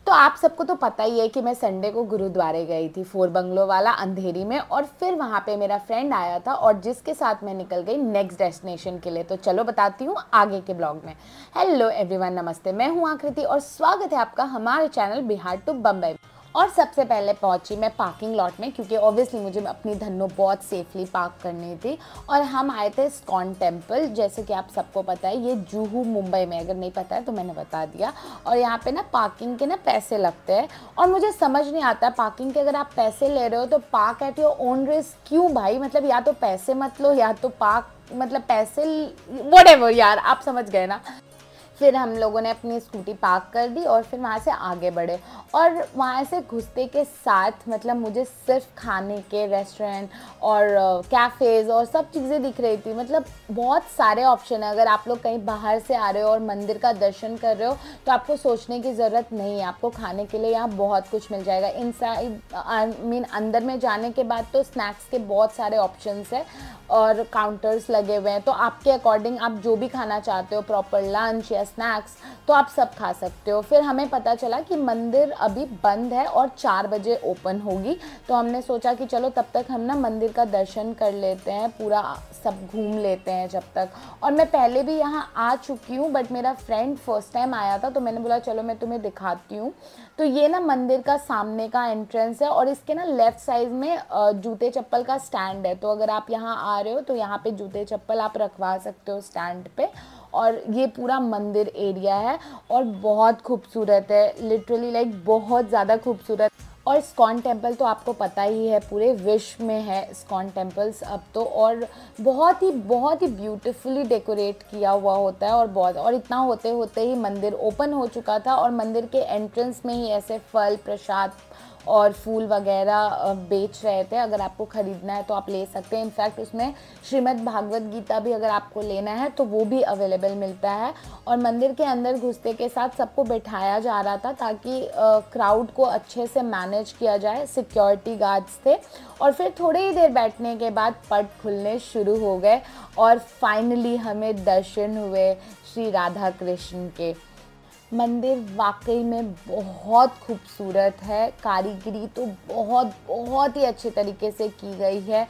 तो आप सबको तो पता ही है कि मैं संडे को गुरुद्वारे गई थी, फोर बंगलो वाला अंधेरी में, और फिर वहाँ पे मेरा फ्रेंड आया था और जिसके साथ मैं निकल गई नेक्स्ट डेस्टिनेशन के लिए। तो चलो बताती हूँ आगे के ब्लॉग में। हेलो एवरीवन, नमस्ते, मैं हूँ आकृति और स्वागत है आपका हमारे चैनल बिहार टू बम्बई। और सबसे पहले पहुंची मैं पार्किंग लॉट में, क्योंकि ऑब्वियसली मुझे अपनी धन्नो बहुत सेफली पार्क करनी थी। और हम आए थे इस्कॉन टेम्पल, जैसे कि आप सबको पता है ये जूहू मुंबई में, अगर नहीं पता है तो मैंने बता दिया। और यहाँ पे ना पार्किंग के ना पैसे लगते हैं और मुझे समझ नहीं आता पार्किंग के, अगर आप पैसे ले रहे हो तो park at your own risk क्यों भाई? मतलब या तो पैसे मत लो या तो पार्क, मतलब पैसे व्हाटएवर यार, आप समझ गए ना। फिर हम लोगों ने अपनी स्कूटी पार्क कर दी और फिर वहाँ से आगे बढ़े। और वहाँ से घुसते के साथ मतलब मुझे सिर्फ खाने के रेस्टोरेंट और कैफ़ेज़ और सब चीज़ें दिख रही थी। मतलब बहुत सारे ऑप्शन है। अगर आप लोग कहीं बाहर से आ रहे हो और मंदिर का दर्शन कर रहे हो तो आपको सोचने की ज़रूरत नहीं है, आपको खाने के लिए यहाँ बहुत कुछ मिल जाएगा। इनसाइड अंदर में जाने के बाद तो स्नैक्स के बहुत सारे ऑप्शंस है और काउंटर्स लगे हुए हैं, तो आपके अकॉर्डिंग आप जो भी खाना चाहते हो, प्रॉपर लंच या स्नैक्स, तो आप सब खा सकते हो। फिर हमें पता चला कि मंदिर अभी बंद है और 4 बजे ओपन होगी, तो हमने सोचा कि चलो तब तक हम ना मंदिर का दर्शन कर लेते हैं, पूरा सब घूम लेते हैं जब तक। और मैं पहले भी यहाँ आ चुकी हूँ बट मेरा फ्रेंड फर्स्ट टाइम आया था, तो मैंने बोला चलो मैं तुम्हें दिखाती हूँ। तो ये ना मंदिर का सामने का एंट्रेंस है और इसके ना लेफ्ट साइड में जूते चप्पल का स्टैंड है, तो अगर आप यहाँ आ रहे हो तो यहाँ पे जूते चप्पल आप रखवा सकते हो स्टैंड पे। और ये पूरा मंदिर एरिया है और बहुत खूबसूरत है, लिटरली लाइक बहुत ज़्यादा खूबसूरत। और इस्कॉन टेम्पल तो आपको पता ही है पूरे विश्व में है इस्कॉन टेम्पल्स अब तो, और बहुत ही ब्यूटीफुली डेकोरेट किया हुआ होता है। और इतना होते होते ही मंदिर ओपन हो चुका था और मंदिर के एंट्रेंस में ही ऐसे फल प्रसाद और फूल वगैरह बेच रहे थे। अगर आपको ख़रीदना है तो आप ले सकते हैं। इनफैक्ट उसमें श्रीमद् भागवत गीता भी अगर आपको लेना है तो वो भी अवेलेबल मिलता है। और मंदिर के अंदर घुसते के साथ सबको बैठाया जा रहा था ताकि क्राउड को अच्छे से मैनेज किया जाए, सिक्योरिटी गार्ड्स थे। और फिर थोड़ी ही देर बैठने के बाद पट खुलने शुरू हो गए और फाइनली हमें दर्शन हुए श्री राधा कृष्ण के। मंदिर वाकई में बहुत खूबसूरत है, कारीगरी तो बहुत ही अच्छे तरीके से की गई है।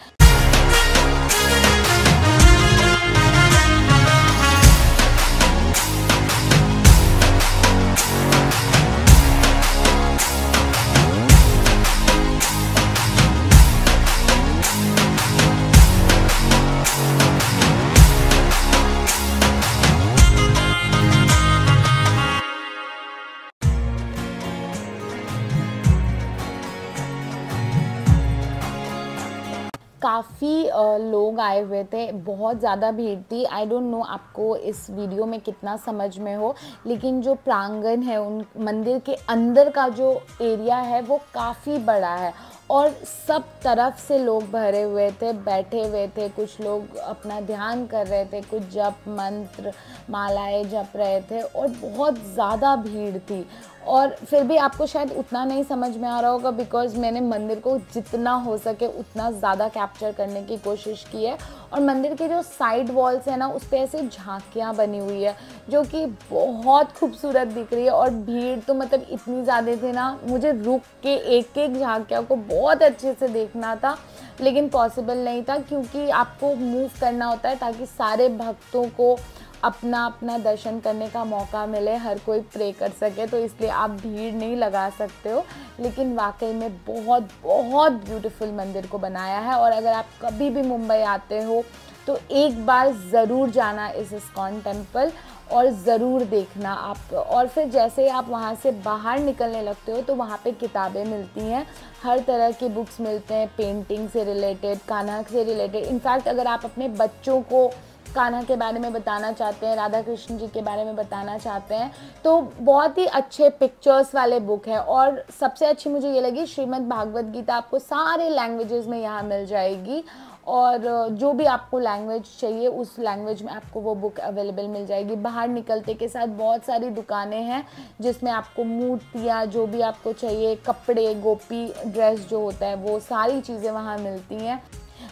काफ़ी लोग आए हुए थे, बहुत ज़्यादा भीड़ थी। आई डोंट नो आपको इस वीडियो में कितना समझ में हो, लेकिन जो प्रांगण है उन मंदिर के अंदर का जो एरिया है वो काफ़ी बड़ा है और सब तरफ से लोग भरे हुए थे, बैठे हुए थे। कुछ लोग अपना ध्यान कर रहे थे, कुछ जप मंत्र मालाएं जप रहे थे और बहुत ज़्यादा भीड़ थी। और फिर भी आपको शायद उतना नहीं समझ में आ रहा होगा बिकॉज मैंने मंदिर को जितना हो सके उतना ज़्यादा कैप्चर करने की कोशिश की है। और मंदिर के जो साइड वॉल्स है ना, उस पर ऐसे झांकियाँ बनी हुई है जो कि बहुत खूबसूरत दिख रही है। और भीड़ तो मतलब इतनी ज़्यादा थी ना, मुझे रुक के एक एक झांकियाँ को बहुत अच्छे से देखना था, लेकिन पॉसिबल नहीं था क्योंकि आपको मूव करना होता है ताकि सारे भक्तों को अपना अपना दर्शन करने का मौका मिले, हर कोई प्रे कर सके, तो इसलिए आप भीड़ नहीं लगा सकते हो। लेकिन वाकई में बहुत ब्यूटीफुल मंदिर को बनाया है। और अगर आप कभी भी मुंबई आते हो तो एक बार ज़रूर जाना इस इस्कॉन टेम्पल और ज़रूर देखना आप। और फिर जैसे ही आप वहाँ से बाहर निकलने लगते हो तो वहाँ पे किताबें मिलती हैं, हर तरह की बुक्स मिलते हैं, पेंटिंग से रिलेटेड, कान्हा से रिलेटेड। इनफैक्ट अगर आप अपने बच्चों को कान्हा के बारे में बताना चाहते हैं, राधा कृष्ण जी के बारे में बताना चाहते हैं, तो बहुत ही अच्छे पिक्चर्स वाले बुक है। और सबसे अच्छी मुझे ये लगी श्रीमद् भागवत गीता, आपको सारे लैंग्वेजेस में यहाँ मिल जाएगी और जो भी आपको लैंग्वेज चाहिए उस लैंग्वेज में आपको वो बुक अवेलेबल मिल जाएगी। बाहर निकलते के साथ बहुत सारी दुकानें हैं जिसमें आपको मूर्तियाँ, जो भी आपको चाहिए, कपड़े, गोपी ड्रेस जो होता है, वो सारी चीज़ें वहाँ मिलती हैं।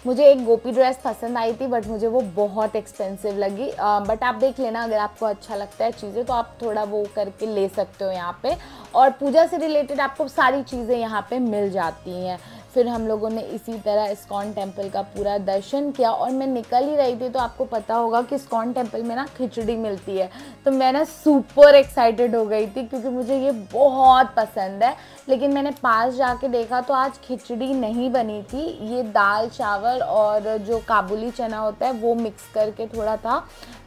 मुझे एक गोपी ड्रेस पसंद आई थी बट मुझे वो बहुत एक्सपेंसिव लगी, बट आप देख लेना अगर आपको अच्छा लगता है चीज़ें तो आप थोड़ा वो करके ले सकते हो यहाँ पे। और पूजा से रिलेटेड आपको सारी चीज़ें यहाँ पे मिल जाती हैं। फिर हम लोगों ने इसी तरह इस्कॉन टेम्पल का पूरा दर्शन किया और मैं निकल ही रही थी तो आपको पता होगा कि इस्कॉन टेम्पल में ना खिचड़ी मिलती है, तो मैं ना सुपर एक्साइटेड हो गई थी क्योंकि मुझे ये बहुत पसंद है। लेकिन मैंने पास जाके देखा तो आज खिचड़ी नहीं बनी थी, ये दाल चावल और जो काबुली चना होता है वो मिक्स करके थोड़ा था,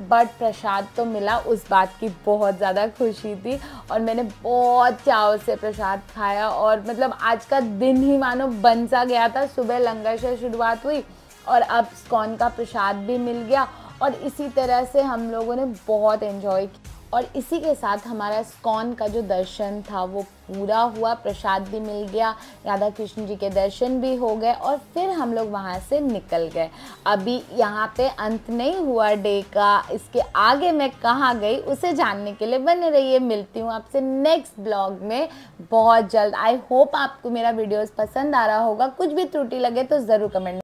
बट प्रसाद तो मिला, उस बात की बहुत ज़्यादा खुशी थी और मैंने बहुत चाव से प्रसाद खाया। और मतलब आज का दिन ही मानो बन सा गया था, सुबह लंगर से शुरुआत हुई और अब इस्कॉन का प्रसाद भी मिल गया और इसी तरह से हम लोगों ने बहुत एंजॉय किया। और इसी के साथ हमारा इस्कॉन का जो दर्शन था वो पूरा हुआ, प्रसाद भी मिल गया, राधा कृष्ण जी के दर्शन भी हो गए और फिर हम लोग वहाँ से निकल गए। अभी यहाँ पे अंत नहीं हुआ डे का, इसके आगे मैं कहाँ गई उसे जानने के लिए बने रहिए। मिलती हूँ आपसे नेक्स्ट ब्लॉग में बहुत जल्द। आई होप आपको मेरा वीडियोस पसंद आ रहा होगा, कुछ भी त्रुटि लगे तो ज़रूर कमेंट